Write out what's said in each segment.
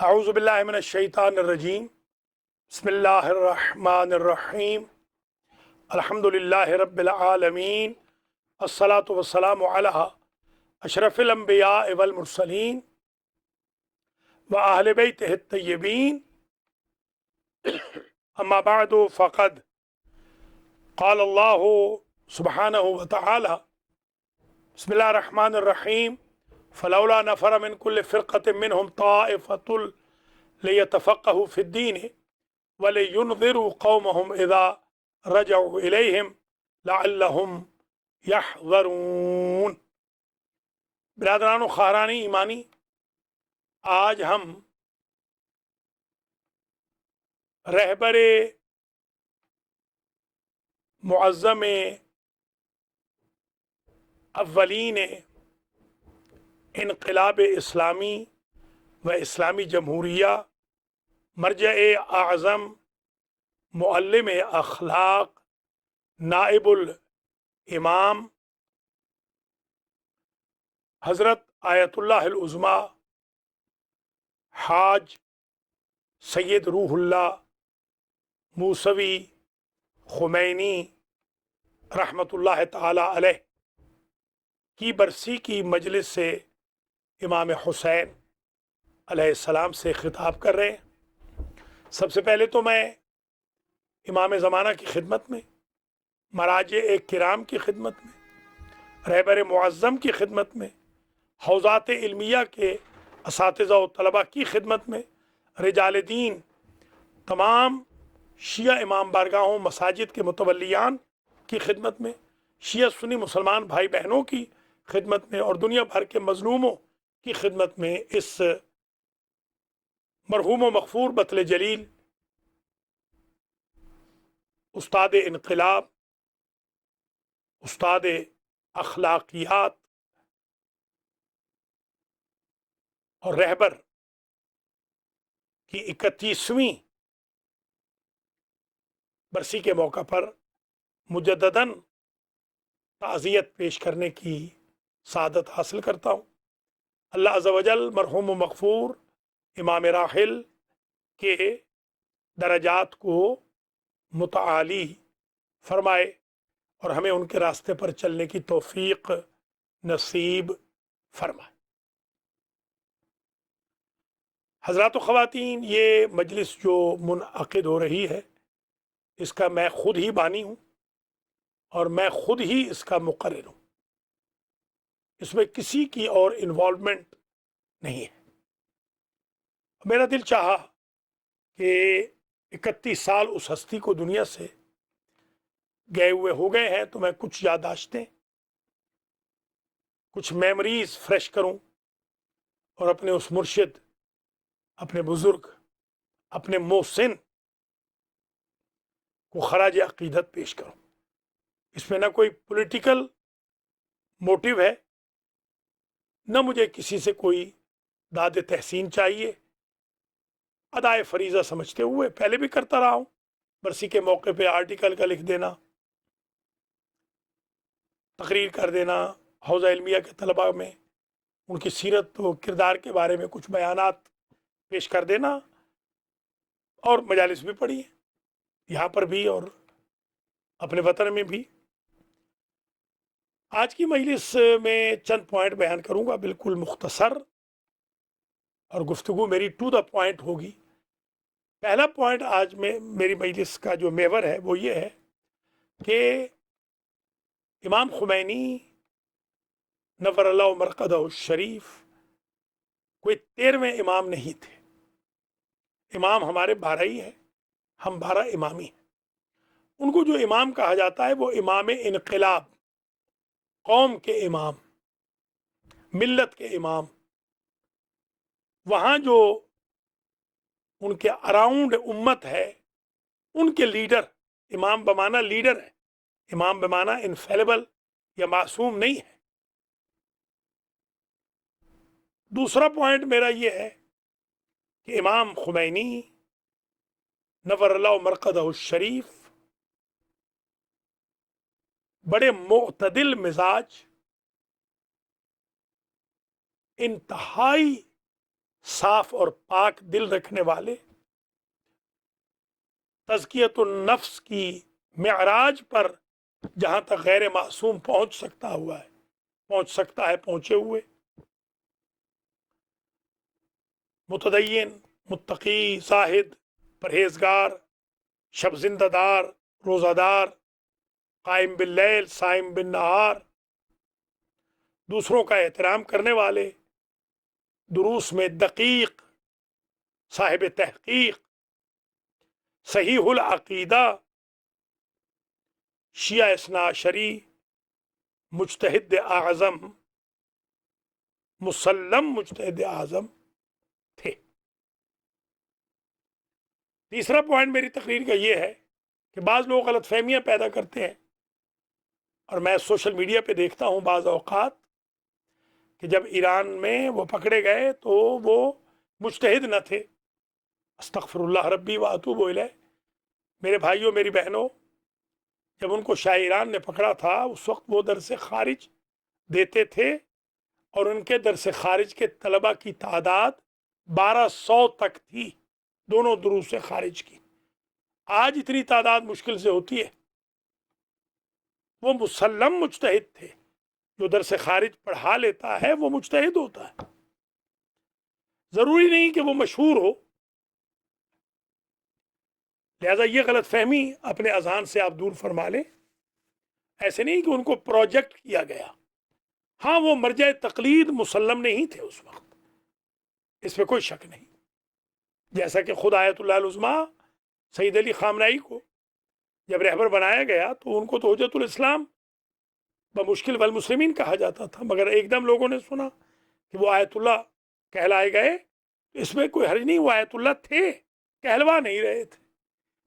اعوذ باللہ من الشیطان الرجیم بسم اللہ الرحمن الرحیم الحمد للہ رب العالمین الصلاة والسلام علی اشرف الانبیاء والمرسلین واہل بیتہ الطیبین اما بعد فقد قال اللہ سبحانہ وتعالی بسم اللہ الرحمن الرحیم فلولا نفر من كل فرقة منهم طائفة ليتفقهوا في الدين ولينذروا قومهم إذا رجعوا إليهم لعلهم يحذرون۔ برادران و خواہران ایمانی، آج ہم رہبر معظم اولین انقلاب اسلامی و اسلامی جمہوریہ، مرجع اعظم، معلم اخلاق، نائب الامام حضرت آیت اللہ العظمیٰ حاج سید روح اللہ موسوی خمینی رحمۃ اللہ تعالی علیہ کی برسی کی مجلس سے امام حسین علیہ السلام سے خطاب کر رہے ہیں۔ سب سے پہلے تو میں امام زمانہ کی خدمت میں، مراجع کرام کی خدمت میں، رہبر معظم کی خدمت میں، حوزات علمیہ کے اساتذہ و طلباء کی خدمت میں، رجال دین، تمام شیعہ امام بارگاہوں مساجد کے متولیان کی خدمت میں، شیعہ سنی مسلمان بھائی بہنوں کی خدمت میں، اور دنیا بھر کے مظلوموں کی خدمت میں اس مرحوم و مغفور بطل جلیل استاد انقلاب، استاد اخلاقیات اور رہبر کی 31ویں برسی کے موقع پر مجدداً تعزیت پیش کرنے کی سعادت حاصل کرتا ہوں۔ اللہ عز و جل مرحوم و مغفور امام راحل کے درجات کو متعالی فرمائے اور ہمیں ان کے راستے پر چلنے کی توفیق نصیب فرمائے۔ حضرات و خواتین، یہ مجلس جو منعقد ہو رہی ہے، اس کا میں خود ہی بانی ہوں اور میں خود ہی اس کا مقرر ہوں۔ اس میں کسی کی اور انوالومنٹ نہیں ہے۔ میرا دل چاہا کہ 31 سال اس ہستی کو دنیا سے گئے ہوئے ہو گئے ہیں، تو میں کچھ یادداشتیں، کچھ میموریز فریش کروں اور اپنے اس مرشد، اپنے بزرگ، اپنے محسن کو خراج عقیدت پیش کروں۔ اس میں نہ کوئی پولیٹیکل موٹیو ہے، نہ مجھے کسی سے کوئی داد تحسین چاہیے۔ ادائے فریضہ سمجھتے ہوئے پہلے بھی کرتا رہا ہوں، برسی کے موقع پہ آرٹیکل کا لکھ دینا، تقریر کر دینا، حوزہ علمیہ کے طلباء میں ان کی سیرت و کردار کے بارے میں کچھ بیانات پیش کر دینا، اور مجالس بھی پڑھی ہیں، یہاں پر بھی اور اپنے وطن میں بھی۔ آج کی مجلس میں چند پوائنٹ بیان کروں گا، بالکل مختصر، اور گفتگو میری ٹو دا پوائنٹ ہوگی۔ پہلا پوائنٹ آج میں میری مجلس کا جو میور ہے وہ یہ ہے کہ امام خمینی نور اللہ مرقدہ الشریف کوئی 13ویں امام نہیں تھے۔ امام ہمارے 12 ہی ہیں، ہم 12 امامی ہیں۔ ان کو جو امام کہا جاتا ہے وہ امام انقلاب، قوم کے امام، ملت کے امام، وہاں جو ان کے اراؤنڈ امت ہے، ان کے لیڈر، امام بمانا لیڈر ہے، امام بمانا انفیلیبل یا معصوم نہیں ہے۔ دوسرا پوائنٹ میرا یہ ہے کہ امام خمینی نور اللہ مرقدہ الشریف بڑے معتدل مزاج، انتہائی صاف اور پاک دل رکھنے والے تزکیت النفس کی معراج پر جہاں تک غیر معصوم پہنچ سکتا ہے پہنچے ہوئے متدین، متقی، زاہد، پرہیزگار، شب زندہ دار، روزہ دار، قائم باللیل، صائم بالنہار، دوسروں کا احترام کرنے والے، دروس میں دقیق، صاحب تحقیق، صحیح العقیدہ، شیعہ اثنا عشری، مجتہد اعظم، مسلم مجتہد اعظم تھے۔ تیسرا پوائنٹ میری تقریر کا یہ ہے کہ بعض لوگ غلط فہمیاں پیدا کرتے ہیں، اور میں سوشل میڈیا پہ دیکھتا ہوں بعض اوقات کہ جب ایران میں وہ پکڑے گئے تو وہ مجتہد نہ تھے۔ استغفر اللہ ربی و اتوب الیہ۔ میرے بھائیوں، میری بہنوں، جب ان کو شاہ ایران نے پکڑا تھا اس وقت وہ درس خارج دیتے تھے، اور ان کے درس خارج کے طلبہ کی تعداد 1200 تک تھی، دونوں دروس خارج کی۔ آج اتنی تعداد مشکل سے ہوتی ہے۔ وہ مسلم مجتہد تھے، جو درس خارج پڑھا لیتا ہے وہ مجتہد ہوتا ہے۔ ضروری نہیں کہ وہ مشہور ہو، لہذا یہ غلط فہمی اپنے اذہان سے آپ دور فرما لیں۔ ایسے نہیں کہ ان کو پروجیکٹ کیا گیا۔ ہاں، وہ مرجع تقلید مسلم نہیں تھے اس وقت، اس پہ کوئی شک نہیں۔ جیسا کہ خود آیت اللہ العظمیٰ سید علی خامنائی کو جب رہبر بنایا گیا تو ان کو تو حجت الاسلام بمشکل والمسلمین کہا جاتا تھا، مگر ایک دم لوگوں نے سنا کہ وہ آیت اللہ کہلائے گئے، اس میں کوئی حرج نہیں، وہ آیت اللہ تھے، کہلوا نہیں رہے تھے۔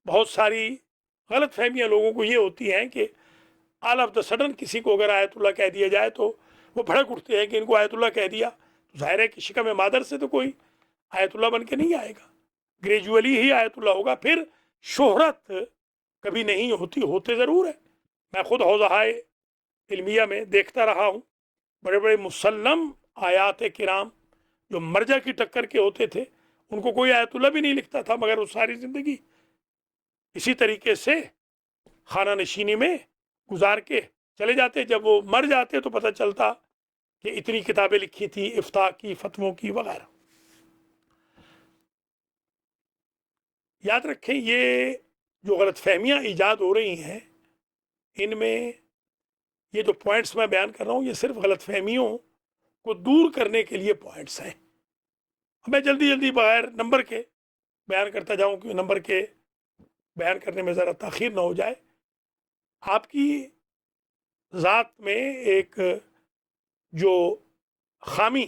بہت ساری غلط فہمیاں لوگوں کو یہ ہوتی ہیں کہ آل آف دا سڈن کسی کو اگر آیت اللہ کہہ دیا جائے تو وہ بھڑک اٹھتے ہیں کہ ان کو آیت اللہ کہہ دیا تو ظاہر ہے کہ شکم مادر سے تو کوئی آیت اللہ بن کے نہیں آئے گا، گریجولی ہی آیت اللہ ہوگا۔ پھر شہرت کبھی نہیں ہوتی، ہوتے ضرور ہے۔ میں خود حوضہ علمیہ میں دیکھتا رہا ہوں، بڑے بڑے مسلم آیات کرام جو مرجع کی ٹکر کے ہوتے تھے، ان کو کوئی آیت اللہ بھی نہیں لکھتا تھا، مگر وہ ساری زندگی اسی طریقے سے خانہ نشینی میں گزار کے چلے جاتے۔ جب وہ مر جاتے تو پتہ چلتا کہ اتنی کتابیں لکھی تھی افتاء کی، فتووں کی وغیرہ۔ یاد رکھیں، یہ جو غلط فہمیاں ایجاد ہو رہی ہیں، ان میں یہ جو پوائنٹس میں بیان کر رہا ہوں یہ صرف غلط فہمیوں کو دور کرنے کے لیے پوائنٹس ہیں۔ میں جلدی بغیر نمبر کے بیان کرتا جاؤں کہ نمبر کے بیان کرنے میں ذرا تاخیر نہ ہو جائے۔ آپ کی ذات میں ایک جو خامی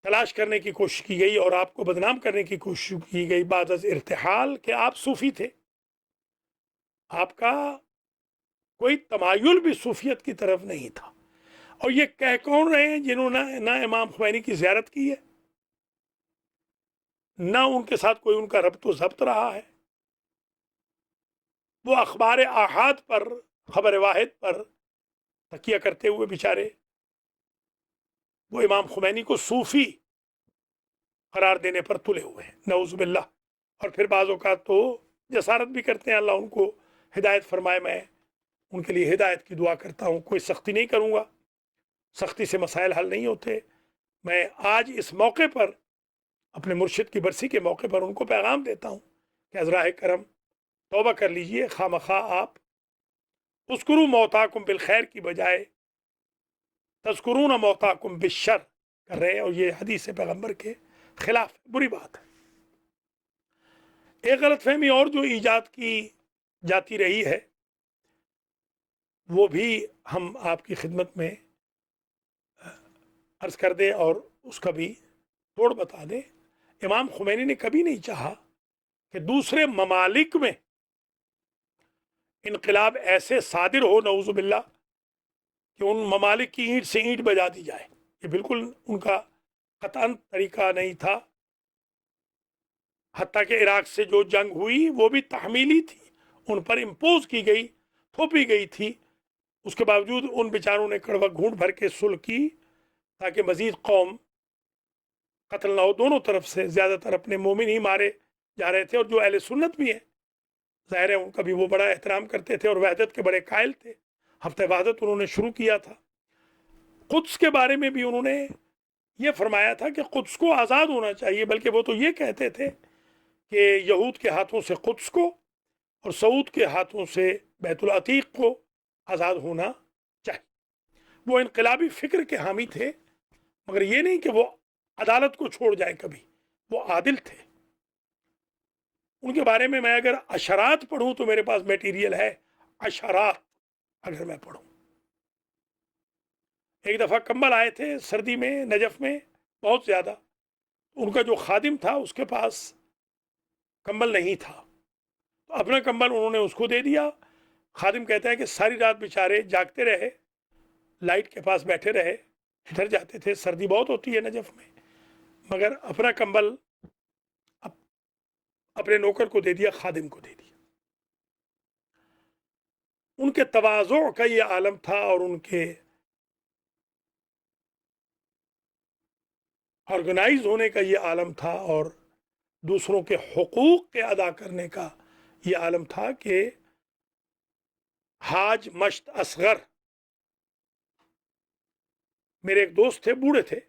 تلاش کرنے کی کوشش کی گئی اور آپ کو بدنام کرنے کی کوشش کی گئی بعد از ارتحال کہ آپ صوفی تھے، آپ کا کوئی تمایل بھی صوفیت کی طرف نہیں تھا۔ اور یہ کہہ کون رہے ہیں جنہوں نے نہ امام خمینی کی زیارت کی ہے، نہ ان کے ساتھ کوئی ان کا ربط و ضبط رہا ہے؟ وہ اخبار آحاد پر، خبر واحد پر تکیہ کرتے ہوئے بیچارے وہ امام خمینی کو صوفی قرار دینے پر تلے ہوئے ہیں، نعوذ باللہ۔ اور پھر بعض اوقات تو جسارت بھی کرتے ہیں، اللہ ان کو ہدایت فرمائے۔ میں ان کے لیے ہدایت کی دعا کرتا ہوں، کوئی سختی نہیں کروں گا، سختی سے مسائل حل نہیں ہوتے۔ میں آج اس موقع پر اپنے مرشد کی برسی کے موقع پر ان کو پیغام دیتا ہوں کہ ازراہ کرم توبہ کر لیجئے، خواہ مخواہ آپ اذکروا موتاکم بالخیر کی بجائے تذکرون موتاکم بالشر کر رہے ہیں، اور یہ حدیث پیغمبر کے خلاف بری بات ہے۔ ایک غلط فہمی اور جو ایجاد کی جاتی رہی ہے وہ بھی ہم آپ کی خدمت میں عرض کر دیں اور اس کا بھی توڑ بتا دیں۔ امام خمینی نے کبھی نہیں چاہا کہ دوسرے ممالک میں انقلاب ایسے صادر ہو، نعوذ باللہ، کہ ان ممالک کی اینٹ سے اینٹ بجا دی جائے۔ یہ بالکل ان کا قطعاً طریقہ نہیں تھا۔ حتیٰ کہ عراق سے جو جنگ ہوئی وہ بھی تحمیلی تھی، ان پر امپوز کی گئی، تھوپی گئی تھی۔ اس کے باوجود ان بیچاروں نے کڑوا گھونٹ بھر کے صلح کی تاکہ مزید قوم قتل نہ ہو، دونوں طرف سے زیادہ تر اپنے مومن ہی مارے جا رہے تھے، اور جو اہل سنت بھی ہیں ظاہر ہے ان کا بھی وہ بڑا احترام کرتے تھے اور وحدت کے بڑے قائل تھے. ہفتہ وحدت انہوں نے شروع کیا تھا. قدس کے بارے میں بھی انہوں نے یہ فرمایا تھا کہ قدس کو آزاد ہونا چاہیے، بلکہ وہ تو یہ کہتے تھے کہ یہود کے ہاتھوں سے قدس کو اور سعود کے ہاتھوں سے بیت العتیق کو آزاد ہونا چاہیے. وہ انقلابی فکر کے حامی تھے، مگر یہ نہیں کہ وہ عدالت کو چھوڑ جائیں کبھی، وہ عادل تھے. ان کے بارے میں اگر اشارات پڑھوں تو میرے پاس میٹیریل ہے، اشارات اگر میں پڑھوں. ایک دفعہ کمبل آئے تھے سردی میں نجف میں بہت زیادہ، ان کا جو خادم تھا اس کے پاس کمبل نہیں تھا، تو اپنا کمبل انہوں نے اس کو دے دیا. خادم کہتا ہے کہ ساری رات بیچارے جاگتے رہے، لائٹ کے پاس بیٹھے رہے، ادھر جاتے تھے، سردی بہت ہوتی ہے نجف میں، مگر اپنا کمبل اپنے نوکر کو دے دیا، خادم کو دے دیا. ان کے تواضع کا یہ عالم تھا اور ان کے آرگنائز ہونے کا یہ عالم تھا اور دوسروں کے حقوق کے ادا کرنے کا یہ عالم تھا کہ حاج مشت اصغر میرے ایک دوست تھے، بوڑھے تھے،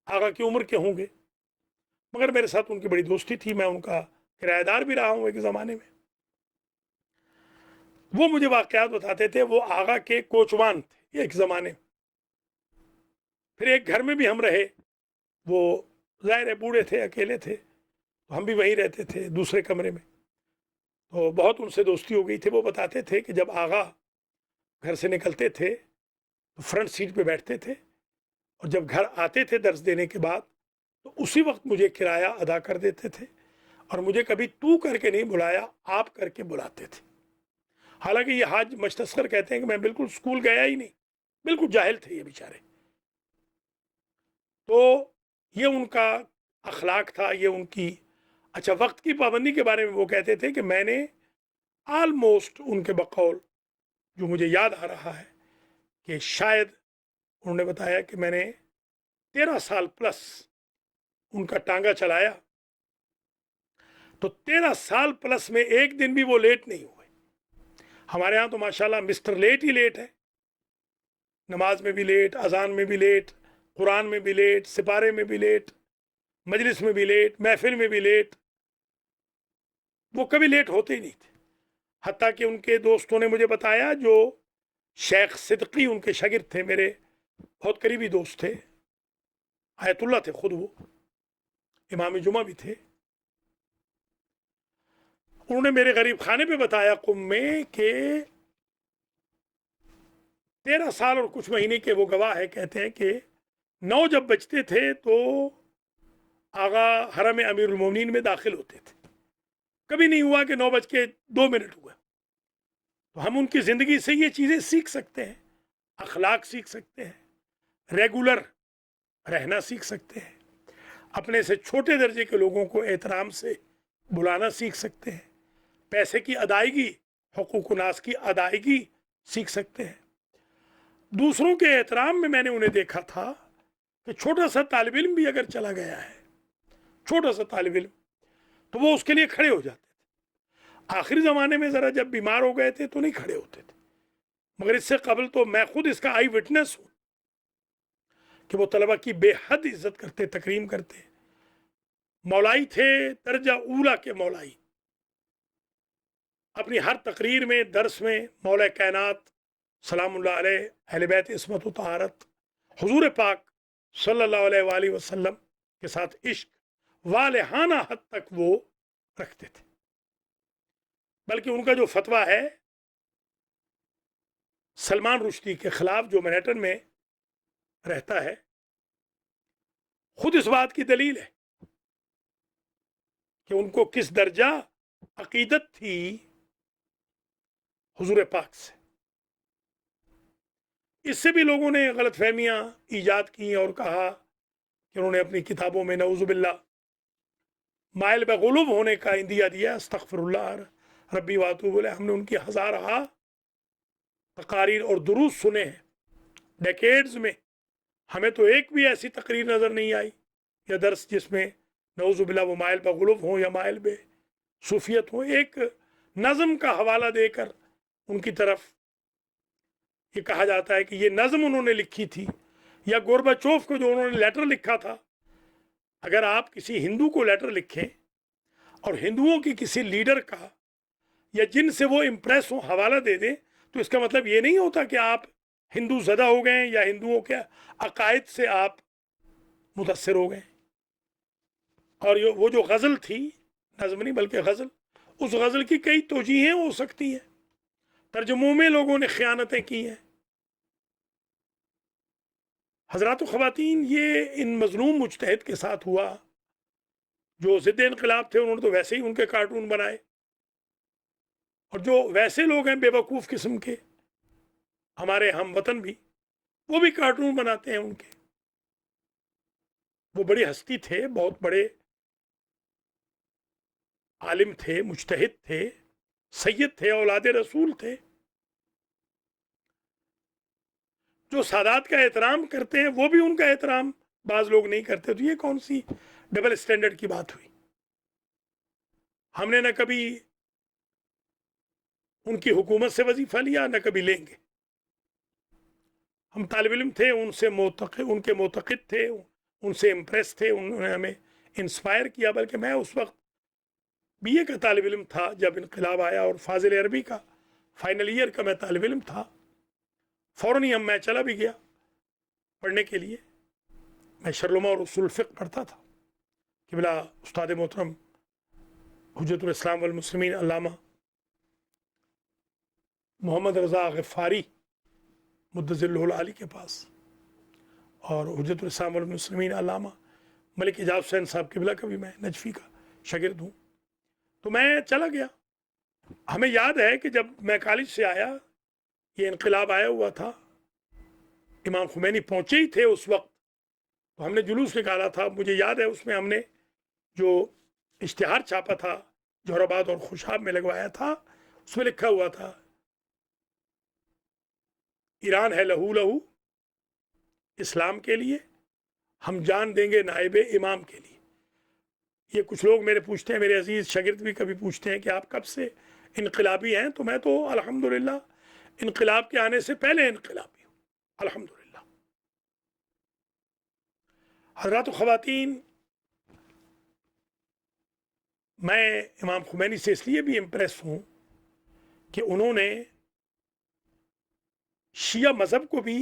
آقا کی عمر کے ہوں گے، مگر میرے ساتھ ان کی بڑی دوستی تھی، میں ان کا کرایہ دار بھی رہا ہوں ایک زمانے میں. وہ مجھے واقعات بتاتے تھے. وہ آقا کے کوچوان تھے ایک زمانے میں. پھر ایک گھر میں بھی ہم رہے، وہ ظاہر بوڑھے تھے، اکیلے تھے، تو ہم بھی وہیں رہتے تھے دوسرے کمرے میں. تو بہت ان سے دوستی ہو گئی تھی. وہ بتاتے تھے کہ جب آقا گھر سے نکلتے تھے تو فرنٹ سیٹ پہ بیٹھتے تھے، اور جب گھر آتے تھے درس دینے کے بعد تو اسی وقت مجھے کرایہ ادا کر دیتے تھے، اور مجھے کبھی تو کر کے نہیں بلایا، آپ کر کے بلاتے تھے. حالانکہ یہ حاج مشتصر کہتے ہیں کہ میں بالکل اسکول گیا ہی نہیں، بالکل جاہل تھے یہ بیچارے. تو یہ ان کا اخلاق تھا، یہ ان کی. اچھا، وقت کی پابندی کے بارے میں وہ کہتے تھے کہ میں نے آلموسٹ ان کے بقول جو مجھے یاد آ رہا ہے کہ شاید انہوں نے بتایا کہ میں نے 13 سال پلس ان کا ٹانگا چلایا، تو 13 سال پلس میں ایک دن بھی وہ لیٹ نہیں ہوئے. ہمارے ہاں تو ماشاءاللہ مسٹر لیٹ ہی لیٹ ہے، نماز میں بھی لیٹ، اذان میں بھی لیٹ، قرآن میں بھی لیٹ، سپارے میں بھی لیٹ، مجلس میں بھی لیٹ، محفل میں بھی لیٹ. وہ کبھی لیٹ ہوتے ہی نہیں تھے. حتیٰ کہ ان کے دوستوں نے مجھے بتایا، جو شیخ صدقی ان کے شاگرد تھے، میرے بہت قریبی دوست تھے، آیت اللہ تھے خود، وہ امام جمعہ بھی تھے. انہوں نے میرے غریب خانے پہ بتایا قم میں کہ 13 سال اور کچھ مہینے کے وہ گواہ ہے، کہتے ہیں کہ 9 جب بجتے تھے تو آغا حرم امیر المومنین میں داخل ہوتے تھے. کبھی نہیں ہوا کہ 9:02 ہوا. تو ہم ان کی زندگی سے یہ چیزیں سیکھ سکتے ہیں، اخلاق سیکھ سکتے ہیں، ریگولر رہنا سیکھ سکتے ہیں، اپنے سے چھوٹے درجے کے لوگوں کو احترام سے بلانا سیکھ سکتے ہیں، پیسے کی ادائیگی، حقوق الناس کی ادائیگی سیکھ سکتے ہیں. دوسروں کے احترام میں میں نے انہیں دیکھا تھا کہ چھوٹا سا طالب علم بھی اگر چلا گیا ہے، چھوٹا سا طالب علم، تو وہ اس کے لیے کھڑے ہو جاتے تھے. آخری زمانے میں ذرا جب بیمار ہو گئے تھے تو نہیں کھڑے ہوتے تھے، مگر اس سے قبل تو میں خود اس کا آئی وٹنس ہوں کہ وہ طلبہ کی بے حد عزت کرتے، تکریم کرتے. مولائی تھے، درجہ اولا کے مولائی. اپنی ہر تقریر میں، درس میں مولا کائنات سلام اللہ علیہ، اہل بیت عصمت و طہارت، حضور پاک صلی اللہ علیہ وآلہ وسلم کے ساتھ عشق والہانہ حد تک وہ رکھتے تھے. بلکہ ان کا جو فتویٰ ہے سلمان رشدی کے خلاف، جو مینہٹن میں رہتا ہے، خود اس بات کی دلیل ہے کہ ان کو کس درجہ عقیدت تھی حضور پاک سے. اس سے بھی لوگوں نے غلط فہمیاں ایجاد کی اور کہا کہ انہوں نے اپنی کتابوں میں نعوذ باللہ مائل بغلوب ہونے کا اندیا دیا. استغفر اللہ ربی واتوب الیہ. ہم نے ان کی ہزارہ تقاریر اور دروس سنے ہیں ڈیکیڈز میں، ہمیں تو ایک بھی ایسی تقریر نظر نہیں آئی یا درس جس میں نعوذ باللہ وہ مائل بغلوب ہوں یا مائل بے صوفیت ہوں، ایک نظم کا حوالہ دے کر ان کی طرف یہ کہا جاتا ہے کہ یہ نظم انہوں نے لکھی تھی، یا گورباچوف کو جو انہوں نے لیٹر لکھا تھا. اگر آپ کسی ہندو کو لیٹر لکھیں اور ہندوؤں کی کسی لیڈر کا یا جن سے وہ امپریس ہوں حوالہ دے دیں، تو اس کا مطلب یہ نہیں ہوتا کہ آپ ہندو زدہ ہو گئے یا ہندوؤں کے عقائد سے آپ متاثر ہو گئے. اور وہ جو غزل تھی، نظم نہیں بلکہ غزل، اس غزل کی کئی توجیہیں ہو سکتی ہیں، ترجموں میں لوگوں نے خیانتیں کی ہیں. حضرات و خواتین، یہ ان مظلوم مجتہد کے ساتھ ہوا جو ضد انقلاب تھے. انہوں نے تو ویسے ہی ان کے کارٹون بنائے، اور جو ویسے لوگ ہیں بے وقوف قسم کے، ہمارے ہم وطن بھی، وہ بھی کارٹون بناتے ہیں ان کے. وہ بڑی ہستی تھے، بہت بڑے عالم تھے، مجتہد تھے، سید تھے، اولاد رسول تھے، جو سادات کا احترام کرتے ہیں وہ بھی ان کا احترام بعض لوگ نہیں کرتے. تو یہ کون سی ڈبل اسٹینڈرڈ کی بات ہوئی؟ ہم نے نہ کبھی ان کی حکومت سے وظیفہ لیا، نہ کبھی لیں گے. ہم طالب علم تھے، ان کے معتقد تھے، ان سے امپریس تھے، انہوں نے ہمیں انسپائر کیا. بلکہ میں اس وقت بی اے کا طالب علم تھا جب انقلاب آیا، اور فاضل عربی کا فائنل ایئر کا میں طالب علم تھا. فوراً ہی میں چلا بھی گیا پڑھنے کے لیے. میں شرلما اور اصول فقہ پڑھتا تھا. قبلہ استاد محترم حجت الاسلام والمسلمین علامہ محمد رضا غفاری مدظ اللہ العالی کے پاس، اور حجت الاسلام والمسلمین علامہ ملک اعجاز حسین صاحب قبلہ کا بھی میں نجفی کا شاگرد ہوں. تو میں چلا گیا. ہمیں یاد ہے کہ جب میں کالج سے آیا، یہ انقلاب آیا ہوا تھا، امام خمینی پہنچے ہی تھے اس وقت، تو ہم نے جلوس نکالا تھا. مجھے یاد ہے اس میں ہم نے جو اشتہار چھاپا تھا جوہر آباد اور خوشاب میں لگوایا تھا، اس میں لکھا ہوا تھا ایران ہے لہو لہو اسلام کے لیے، ہم جان دیں گے نائب امام کے لیے. یہ کچھ لوگ میرے پوچھتے ہیں، میرے عزیز شاگرد بھی کبھی پوچھتے ہیں کہ آپ کب سے انقلابی ہیں؟ تو میں تو الحمدللہ انقلاب کے آنے سے پہلے انقلابی ہوں، الحمدللہ. حضرات و خواتین، میں امام خمینی سے اس لیے بھی امپریس ہوں کہ انہوں نے شیعہ مذہب کو بھی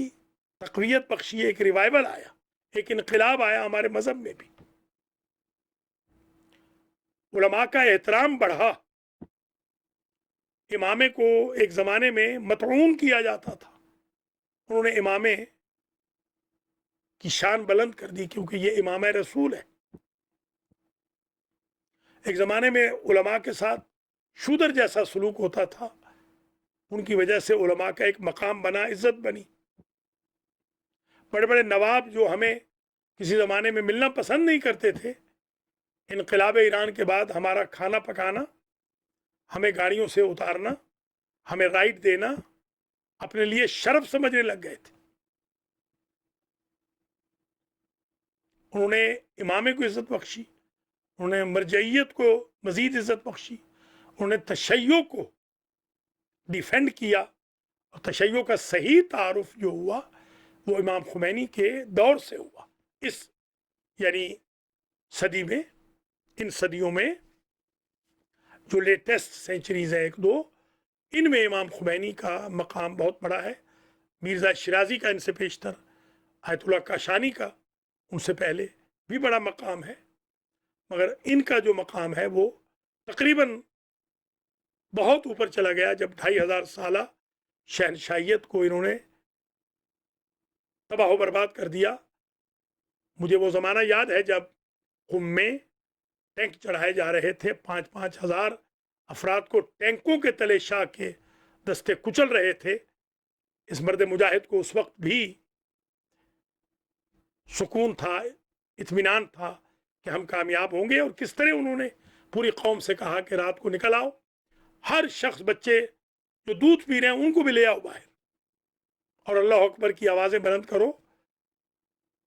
تقویت بخشی. ایک ریوائول آیا، ایک انقلاب آیا ہمارے مذہب میں بھی. علماء کا احترام بڑھا. امامے کو ایک زمانے میں مطعون کیا جاتا تھا، انہوں نے امامے کی شان بلند کر دی کیونکہ یہ امام رسول ہے. ایک زمانے میں علماء کے ساتھ شودر جیسا سلوک ہوتا تھا، ان کی وجہ سے علماء کا ایک مقام بنا، عزت بنی. بڑے بڑے نواب جو ہمیں کسی زمانے میں ملنا پسند نہیں کرتے تھے، انقلاب ایران کے بعد ہمارا کھانا پکانا، ہمیں گاڑیوں سے اتارنا، ہمیں رائٹ دینا اپنے لیے شرف سمجھنے لگ گئے تھے. انہوں نے امامے کو عزت بخشی، انہوں نے مرجعیت کو مزید عزت بخشی، انہوں نے تشیع کو ڈیفینڈ کیا. اور تشیع کا صحیح تعارف جو ہوا وہ امام خمینی کے دور سے ہوا. اس یعنی صدی میں، ان صدیوں میں جو لیٹسٹ سینچریز ہیں، ایک دو، ان میں امام خمینی کا مقام بہت بڑا ہے. مرزا شیرازی کا ان سے پیشتر، آیت اللہ کاشانی کا ان سے پہلے بھی بڑا مقام ہے، مگر ان کا جو مقام ہے وہ تقریباً بہت اوپر چلا گیا جب 2500 سالہ شہنشاہیت کو انہوں نے تباہ و برباد کر دیا. مجھے وہ زمانہ یاد ہے جب قم میں ٹینک چڑھائے جا رہے تھے، 5,000 افراد کو ٹینکوں کے تلے شاہ کے دستے کچل رہے تھے. اس مرد مجاہد کو اس وقت بھی سکون تھا، اطمینان تھا کہ ہم کامیاب ہوں گے. اور کس طرح انہوں نے پوری قوم سے کہا کہ رات کو نکل آؤ، ہر شخص، بچے جو دودھ پی رہے ہیں ان کو بھی لے آؤ باہر، اور اللہ اکبر کی آوازیں بلند کرو.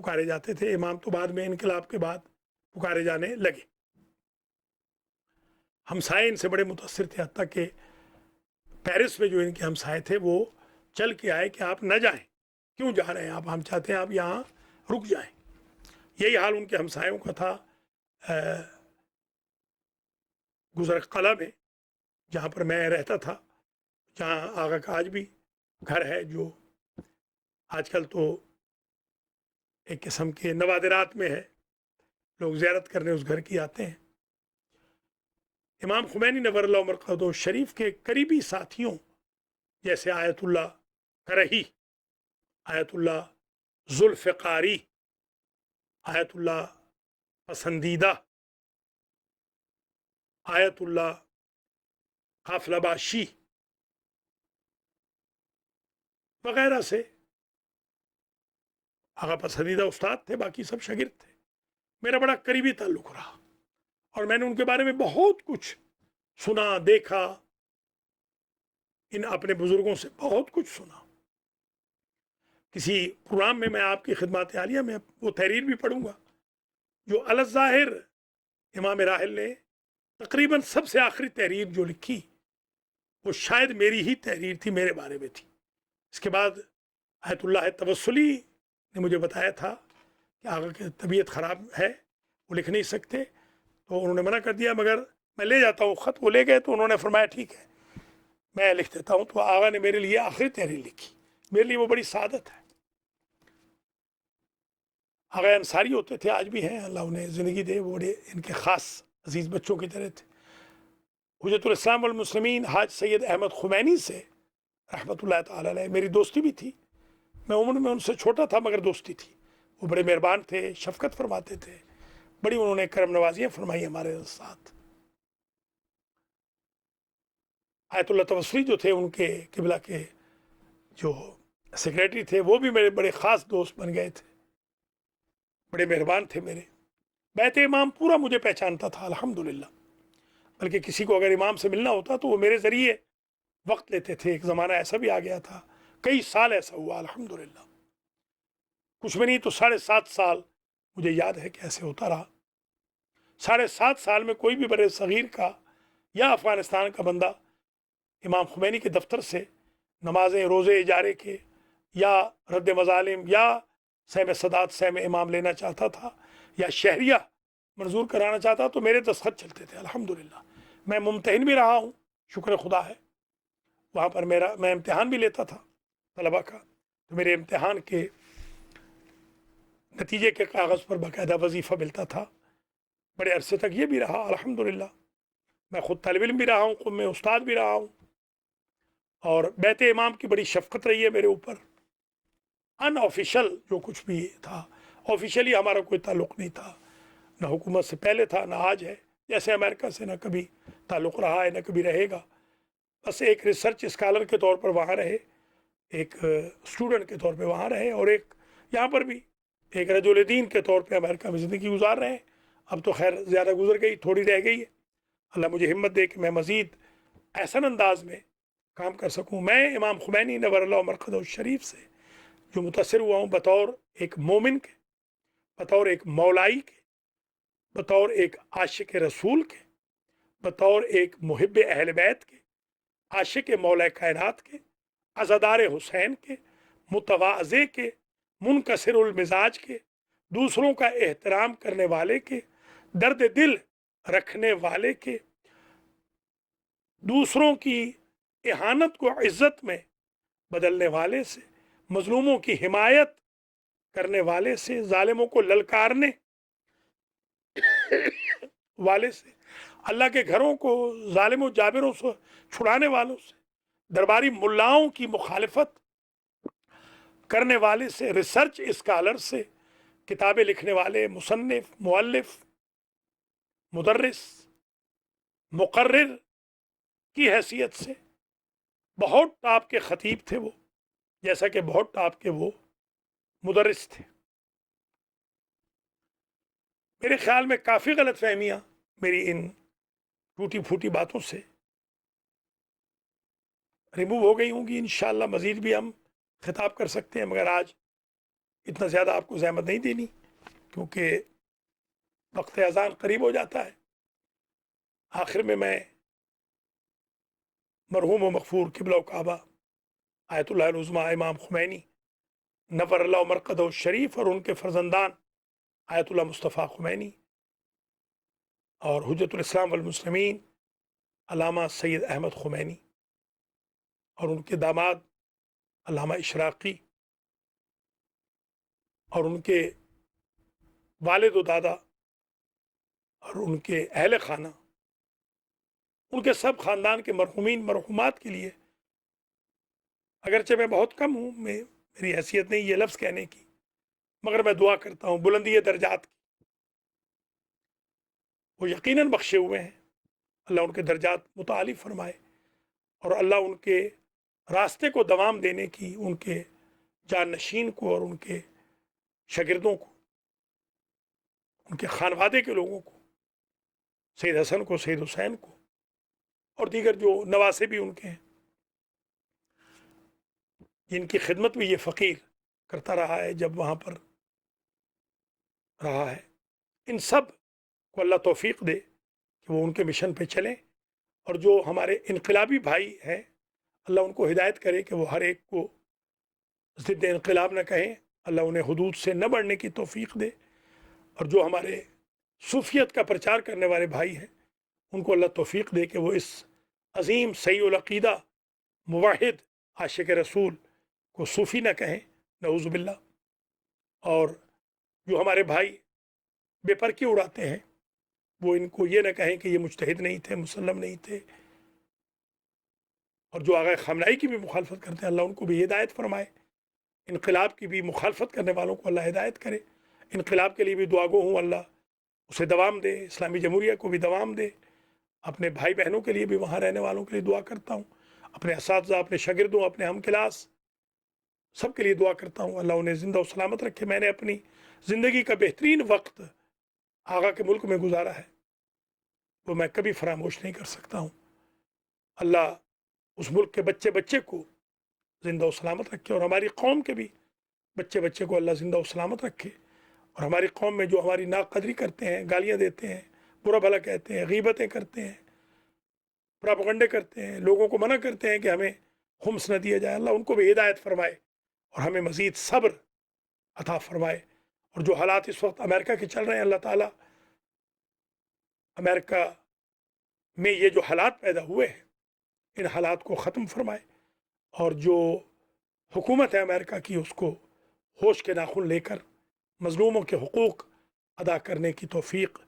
پکارے جاتے تھے، امام تو بعد میں انقلاب کے بعد پکارے جانے لگے۔ ہمسائے ان سے بڑے متاثر تھے، حتیٰ کہ پیرس میں جو ان کے ہمسائے تھے وہ چل کے آئے کہ آپ نہ جائیں، کیوں جا رہے ہیں آپ، ہم چاہتے ہیں آپ یہاں رک جائیں۔ یہی حال ان کے ہمسایوں کا تھا گزر قلعہ میں، جہاں پر میں رہتا تھا، جہاں آغا کا آج بھی گھر ہے، جو آج کل تو ایک قسم کے نوادرات میں ہے، لوگ زیارت کرنے اس گھر کی آتے ہیں۔ امام خمینی نور اللہ مرقدہ شریف کے قریبی ساتھیوں جیسے آیت اللہ کرہی، آیت اللہ ذوالفقاری، آیت اللہ پسندیدہ، آیت اللہ قافلہ باشی وغیرہ سے آغا پسندیدہ استاد تھے، باقی سب شاگرد تھے۔ میرا بڑا قریبی تعلق رہا اور میں نے ان کے بارے میں بہت کچھ سنا، دیکھا، ان اپنے بزرگوں سے بہت کچھ سنا۔ کسی پروگرام میں میں آپ کی خدمات عالیہ میں وہ تحریر بھی پڑھوں گا جو الظاہر امام راحل نے تقریباً سب سے آخری تحریر جو لکھی وہ شاید میری ہی تحریر تھی، میرے بارے میں تھی۔ اس کے بعد آیت اللہ توسلی نے مجھے بتایا تھا کہ آقا کی طبیعت خراب ہے، وہ لکھ نہیں سکتے، تو انہوں نے منع کر دیا، مگر میں لے جاتا ہوں خط۔ وہ لے گئے تو انہوں نے فرمایا ٹھیک ہے میں لکھ دیتا ہوں۔ تو آقا نے میرے لیے آخری تحریر لکھی، میرے لیے وہ بڑی سعادت ہے۔ آقا انصاری ہوتے تھے، آج بھی ہیں، اللہ انہیں زندگی دے، وہ بڑے ان کے خاص عزیز بچوں کی طرح تھے۔ حجت الاسلام والمسلمین حاج سید احمد خمینی سے رحمۃ اللہ تعالی علیہ میری دوستی بھی تھی۔ میں عمر میں ان سے چھوٹا تھا مگر دوستی تھی۔ وہ بڑے مہربان تھے، شفقت فرماتے تھے، بڑی انہوں نے کرم نوازیاں فرمائی ہمارے ساتھ۔ آیت اللہ توسلی جو تھے، ان کے قبلہ کے جو سیکریٹری تھے، وہ بھی میرے بڑے خاص دوست بن گئے تھے، بڑے مہربان تھے میرے۔ بیت امام پورا مجھے پہچانتا تھا الحمدللہ، بلکہ کسی کو اگر امام سے ملنا ہوتا تو وہ میرے ذریعے وقت لیتے تھے۔ ایک زمانہ ایسا بھی آ گیا تھا، کئی سال ایسا ہوا الحمدللہ، کچھ بھی نہیں تو 7.5 سال مجھے یاد ہے کہ ایسے ہوتا رہا۔ 7.5 سال میں کوئی بھی بر صغیر کا یا افغانستان کا بندہ امام خمینی کے دفتر سے نمازیں، روزے اجارے کے یا رد مظالم یا سیم صدات سیم امام لینا چاہتا تھا یا شہریہ منظور کرانا چاہتا تو میرے دستخط چلتے تھے الحمدللہ۔ میں ممتحن بھی رہا ہوں، شکر خدا ہے، وہاں پر میں امتحان بھی لیتا تھا طلبہ کا، تو میرے امتحان کے نتیجے کے کاغذ پر باقاعدہ وظیفہ ملتا تھا۔ بڑے عرصے تک یہ بھی رہا الحمدللہ۔ میں خود طالب علم بھی رہا ہوں، قم میں استاد بھی رہا ہوں، اور بیت امام کی بڑی شفقت رہی ہے میرے اوپر۔ ان آفیشل جو کچھ بھی تھا، آفیشلی ہمارا کوئی تعلق نہیں تھا، نہ حکومت سے پہلے تھا نہ آج ہے، جیسے امریکہ سے نہ کبھی تعلق رہا ہے نہ کبھی رہے گا۔ بس ایک ریسرچ اسکالر کے طور پر وہاں رہے، ایک اسٹوڈنٹ کے طور پہ وہاں رہے، اور ایک یہاں پر بھی ایک رجل دین کے طور پہ امریکہ میں زندگی گزار رہے ہیں۔ اب تو خیر زیادہ گزر گئی، تھوڑی رہ گئی ہے، اللہ مجھے ہمت دے کہ میں مزید احسن انداز میں کام کر سکوں۔ میں امام خمینی نور اللہ مرقدہ شریف سے جو متاثر ہوا ہوں بطور ایک مومن کے، بطور ایک مولائی کے، بطور ایک عاشق رسول کے، بطور ایک محب اہل بیت کے، عاشق مولا کائنات کے، عزادار حسین کے، متواضع کے، منکسر المزاج کے، دوسروں کا احترام کرنے والے کے، درد دل رکھنے والے کے، دوسروں کی اہانت کو عزت میں بدلنے والے سے، مظلوموں کی حمایت کرنے والے سے، ظالموں کو للکارنے والے سے، اللہ کے گھروں کو ظالم و جابروں سے چھڑانے والوں سے، درباری ملاؤں کی مخالفت کرنے والے سے، ریسرچ اسکالر سے، کتابیں لکھنے والے، مصنف، مؤلف، مدرس، مقرر کی حیثیت سے بہت ٹاپ کے خطیب تھے وہ، جیسا کہ بہت ٹاپ کے وہ مدرس تھے۔ میرے خیال میں کافی غلط فہمیاں میری ان ٹوٹی پھوٹی باتوں سے ریموو ہو گئی ہوں گی، انشاءاللہ مزید بھی ہم خطاب کر سکتے ہیں، مگر آج اتنا زیادہ آپ کو زحمت نہیں دینی کیونکہ وقت اذان قریب ہو جاتا ہے۔ آخر میں مرحوم و مغفور قبلہ و کعبہ آیت اللہ العظمیٰ امام خمینی نور اللہ مرقدہ شریف اور ان کے فرزندان آیت اللہ مصطفیٰ خمینی اور حجت الاسلام والمسلمین علامہ سید احمد خمینی اور ان کے داماد علامہ اشراقی اور ان کے والد و دادا اور ان کے اہل خانہ، ان کے سب خاندان کے مرحومین مرحومات کے لیے، اگرچہ میں بہت کم ہوں، میری حیثیت نہیں یہ لفظ کہنے کی، مگر میں دعا کرتا ہوں بلندی درجات کی۔ وہ یقیناً بخشے ہوئے ہیں، اللہ ان کے درجات متعالی فرمائے اور اللہ ان کے راستے کو دوام دینے کی ان کے جانشین کو اور ان کے شاگردوں کو، ان کے خانوادے کے لوگوں کو، سید حسن کو، سید حسین کو اور دیگر جو نواسے بھی ان کے ہیں، جن کی خدمت بھی یہ فقیر کرتا رہا ہے جب وہاں پر رہا ہے، ان سب کو اللہ توفیق دے کہ وہ ان کے مشن پہ چلیں، اور جو ہمارے انقلابی بھائی ہیں اللہ ان کو ہدایت کرے کہ وہ ہر ایک کو ضد انقلاب نہ کہیں، اللہ انہیں حدود سے نہ بڑھنے کی توفیق دے، اور جو ہمارے صوفیت کا پرچار کرنے والے بھائی ہیں ان کو اللہ توفیق دے کہ وہ اس عظیم صحیح العقیدہ موحد عاشق رسول کو صوفی نہ کہیں، نعوذ باللہ، اور جو ہمارے بھائی بے پرکی اڑاتے ہیں وہ ان کو یہ نہ کہیں کہ یہ مجتہد نہیں تھے، مسلم نہیں تھے، اور جو آغا خامنائی کی بھی مخالفت کرتے ہیں اللہ ان کو بھی ہدایت فرمائے، انقلاب کی بھی مخالفت کرنے والوں کو اللہ ہدایت کرے، انقلاب کے لیے بھی دعا گو ہوں اللہ اسے دوام دے، اسلامی جمہوریہ کو بھی دوام دے، اپنے بھائی بہنوں کے لیے بھی وہاں رہنے والوں کے لیے دعا کرتا ہوں، اپنے اساتذہ، اپنے شاگردوں، اپنے ہم کلاس سب کے لیے دعا کرتا ہوں اللہ انہیں زندہ و سلامت رکھے۔ میں نے اپنی زندگی کا بہترین وقت آغا کے ملک میں گزارا ہے، وہ میں کبھی فراموش نہیں کر سکتا ہوں۔ اللہ اس ملک کے بچے بچے کو زندہ و سلامت رکھے، اور ہماری قوم کے بھی بچے بچے کو اللہ زندہ و سلامت رکھے، اور ہماری قوم میں جو ہماری ناقدری کرتے ہیں، گالیاں دیتے ہیں، برا بھلا کہتے ہیں، غیبتیں کرتے ہیں، پراپگنڈے کرتے ہیں، لوگوں کو منع کرتے ہیں کہ ہمیں خمس نہ دیا جائے، اللہ ان کو بھی ہدایت فرمائے اور ہمیں مزید صبر عطا فرمائے۔ اور جو حالات اس وقت امریکہ کے چل رہے ہیں اللہ تعالیٰ امریکہ میں یہ جو حالات پیدا ہوئے ہیں ان حالات کو ختم فرمائے، اور جو حکومت ہے امریکہ کی اس کو ہوش کے ناخن لے کر مظلوموں کے حقوق ادا کرنے کی توفیق،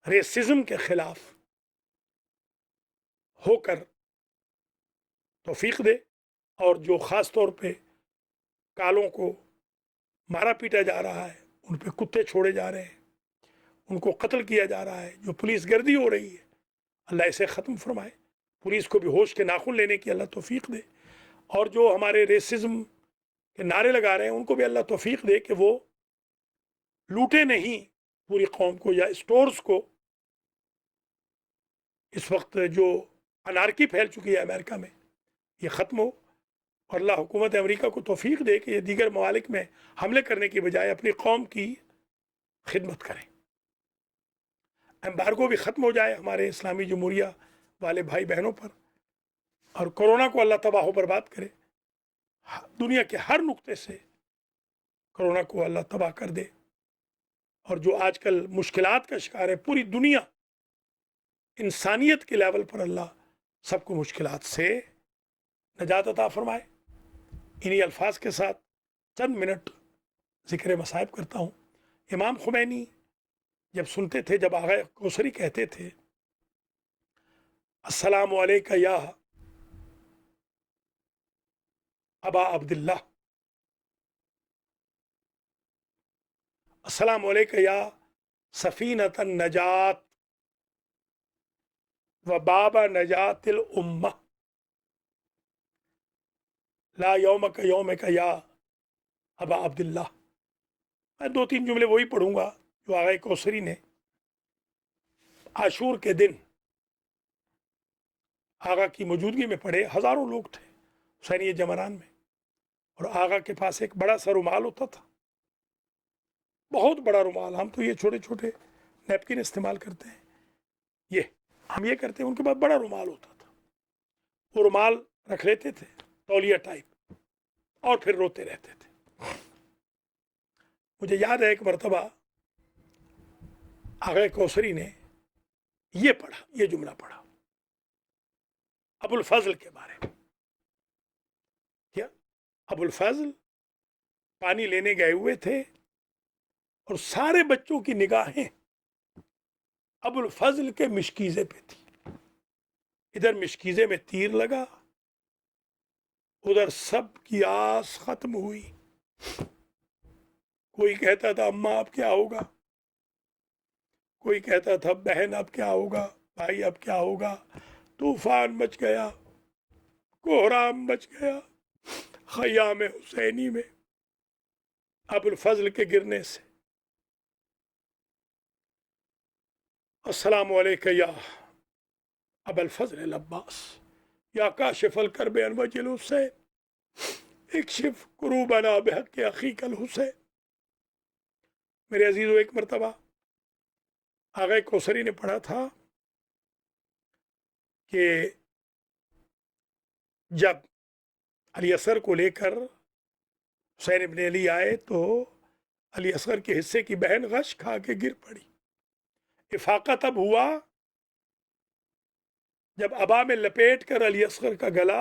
ریسزم کے خلاف ہو کر توفیق دے، اور جو خاص طور پہ کالوں کو مارا پیٹا جا رہا ہے، ان پہ کتے چھوڑے جا رہے ہیں، ان کو قتل کیا جا رہا ہے، جو پولیس گردی ہو رہی ہے اللہ اسے ختم فرمائے، پولیس کو بھی ہوش کے ناخن لینے کی اللہ توفیق دے، اور جو ہمارے ریسزم کے نعرے لگا رہے ہیں ان کو بھی اللہ توفیق دے کہ وہ لوٹے نہیں پوری قوم کو یا اسٹورز کو۔ اس وقت جو انارکی پھیل چکی ہے امریکہ میں یہ ختم ہو، اور اللہ حکومت امریکہ کو توفیق دے کہ یہ دیگر ممالک میں حملے کرنے کی بجائے اپنی قوم کی خدمت کریں، ایمبارگو بھی ختم ہو جائے ہمارے اسلامی جمہوریہ والے بھائی بہنوں پر، اور کرونا کو اللہ تباہ و برباد کرے، دنیا کے ہر نقطے سے کرونا کو اللہ تباہ کر دے، اور جو آج کل مشکلات کا شکار ہے پوری دنیا، انسانیت کے لیول پر اللہ سب کو مشکلات سے نجات عطا فرمائے۔ انہی الفاظ کے ساتھ چند منٹ ذکر مصائب کرتا ہوں۔ امام خمینی جب سنتے تھے، جب آغا کوثری کہتے تھے السلام علیکہ یا ابا عبداللہ، السلام علیکہ یا سفینۃ النجات و باب نجات الامہ، لا یومک یومک یا ابا عبداللہ۔ میں دو تین جملے وہی پڑھوں گا جو آغا کوثری نے عاشور کے دن آغا کی موجودگی میں پڑھے۔ ہزاروں لوگ تھے حسینیہ جمران میں، اور آغا کے پاس ایک بڑا سا رومال ہوتا تھا، بہت بڑا رومال، ہم تو یہ چھوٹے چھوٹے نیپکن استعمال کرتے ہیں، یہ ہم یہ کرتے ہیں، ان کے پاس بڑا رومال ہوتا تھا، وہ رومال رکھ لیتے تھے تولیہ ٹائپ، اور پھر روتے رہتے تھے۔ مجھے یاد ہے ایک مرتبہ آغا کوثری نے یہ پڑھا، یہ جملہ پڑھا ابو الفضل کے بارے میں، کیا ابو الفضل پانی لینے گئے ہوئے تھے اور سارے بچوں کی نگاہیں ابو الفضل کے مشکیزے پہ تھی، ادھر مشکیزے میں تیر لگا، ادھر سب کی آس ختم ہوئی، کوئی کہتا تھا اماں اب کیا ہوگا، کوئی کہتا تھا بہن اب کیا ہوگا، بھائی اب کیا ہوگا، طوفان مچ گیا، کوہرام مچ گیا خیام حسینی میں ابو الفضل کے گرنے سے۔ السلام علیکم یا ابا الفضل العباس یا کاشف الکرب عن وجه الحسین اکشف کروبنا بحق اخیک الحسین۔ میرے عزیزو، ایک مرتبہ آغا کوثری نے پڑھا تھا کہ جب علی اصغر کو لے کر حسین ابن علی آئے تو علی اصغر کے حصے کی بہن غش کھا کے گر پڑی۔ افاقہ تب ہوا جب ابا میں لپیٹ کر علی اصغر کا گلا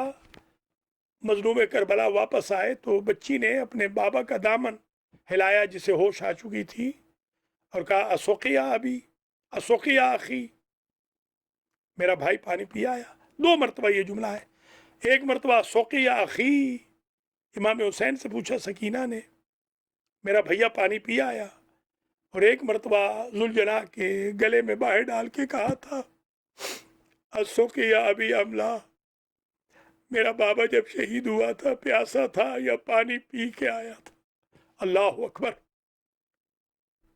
مظلوم کربلا واپس آئے تو بچی نے اپنے بابا کا دامن ہلایا جسے ہوش آ چکی تھی اور کہا اسوقیا ابی، اسوقیا اخی، میرا بھائی پانی پی آیا۔ 2 مرتبہ یہ جملہ ہے، ایک مرتبہ اسوقیا اخی، امام حسین سے پوچھا سکینہ نے، میرا بھیا پانی پی آیا، اور ایک مرتبہ ذوالجناح کے گلے میں باہر ڈال کے کہا تھا اسوقیا ابی املا، میرا بابا جب شہید ہوا تھا پیاسا تھا یا پانی پی کے آیا تھا۔ اللہ اکبر۔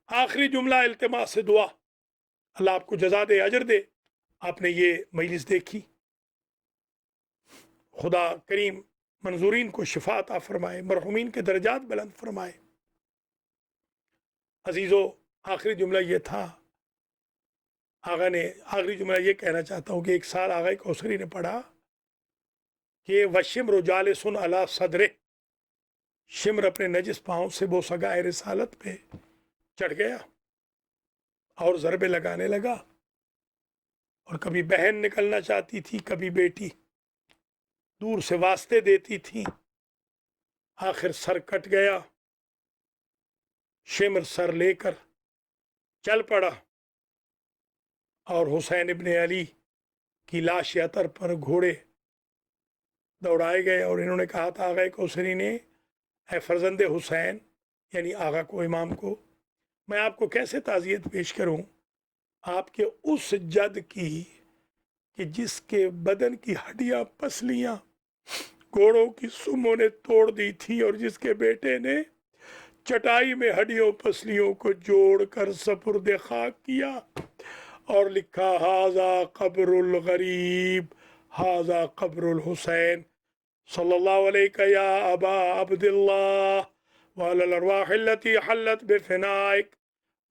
آخری جملہ التماس سے دعا، اللہ آپ کو جزا دے، اجر دے، آپ نے یہ مجلس دیکھی، خدا کریم منظورین کو شفا عطا فرمائے، مرحومین کے درجات بلند فرمائے۔ عزیزو، آخری جملہ یہ تھا، آغا نے آخری جملہ یہ کہنا چاہتا ہوں کہ ایک سال آغا کوثری نے پڑھا کہ وشمر جالسن علی صدرے، شمر اپنے نجس پاؤں سے بوسگائے رسالت پہ چڑھ گیا اور ضربے لگانے لگا، اور کبھی بہن نکلنا چاہتی تھی، کبھی بیٹی دور سے واسطے دیتی تھی، آخر سر کٹ گیا، شمر سر لے کر چل پڑا، اور حسین ابن علی کی لاش عطر پر گھوڑے دوڑائے گئے، اور انہوں نے کہا تھا آغا کوثری نے، اے فرزند حسین، یعنی آغا کو، امام کو، میں آپ کو کیسے تعزیت پیش کروں آپ کے اس جد کی کہ جس کے بدن کی ہڈیاں پسلیاں گھوڑوں کی سموں نے توڑ دی تھی، اور جس کے بیٹے نے چٹائی میں ہڈیوں پسلیوں کو جوڑ کر سپرد خاک کیا اور لکھا ہاذا قبر الغریب ہاذا قبر الحسین صلی اللہ علیہ یا ابا عبداللہ وعلی الارواح التي حلت بفنائک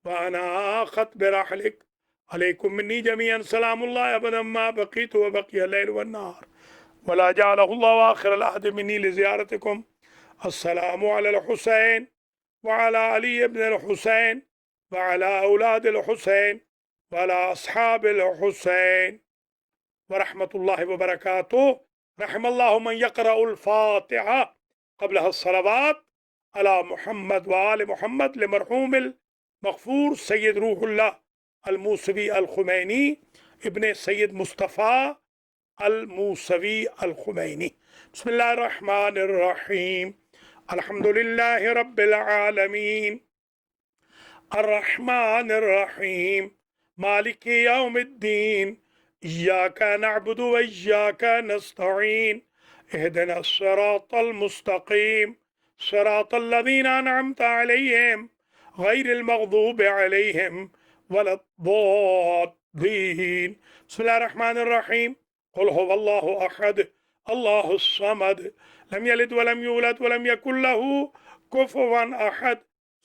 وانا آخت برحلک علیکم منی جميعا سلام اللہ ابدا ما بقیت وبقی اللیل والنہار ولا جعلہ اللہ آخر العہد منی لزیارتکم۔ السلام علی الحسین وعلى علی ابن الحسین وعلى اولاد الحسین وعلى اصحاب الحسین ورحمۃ اللہ وبرکاتہ۔ رحم اللہ من یقرأ الفاتحہ قبلها الصلوات علی محمد وآل محمد لمرحوم المغفور سید روح اللہ الموسوی الخمینی ابن سید مصطفیٰ الموسوی الخمینی۔ بسم اللہ الرحمن الرحیم، الحمد للہ رب العالمین الرحمن الرحیم مالک یوم الدین ایاک نعبد و ایاک نستعین اہدنا الصراط المستقیم صراط الذین انعمت علیہم غیر المغضوب علیہم ولا الضالین۔ بسم اللہ الرحمن الرحیم، قل هو اللہ احد اللہ الصمد لم یلد ولم یولد ولم یکن له کفوا احد۔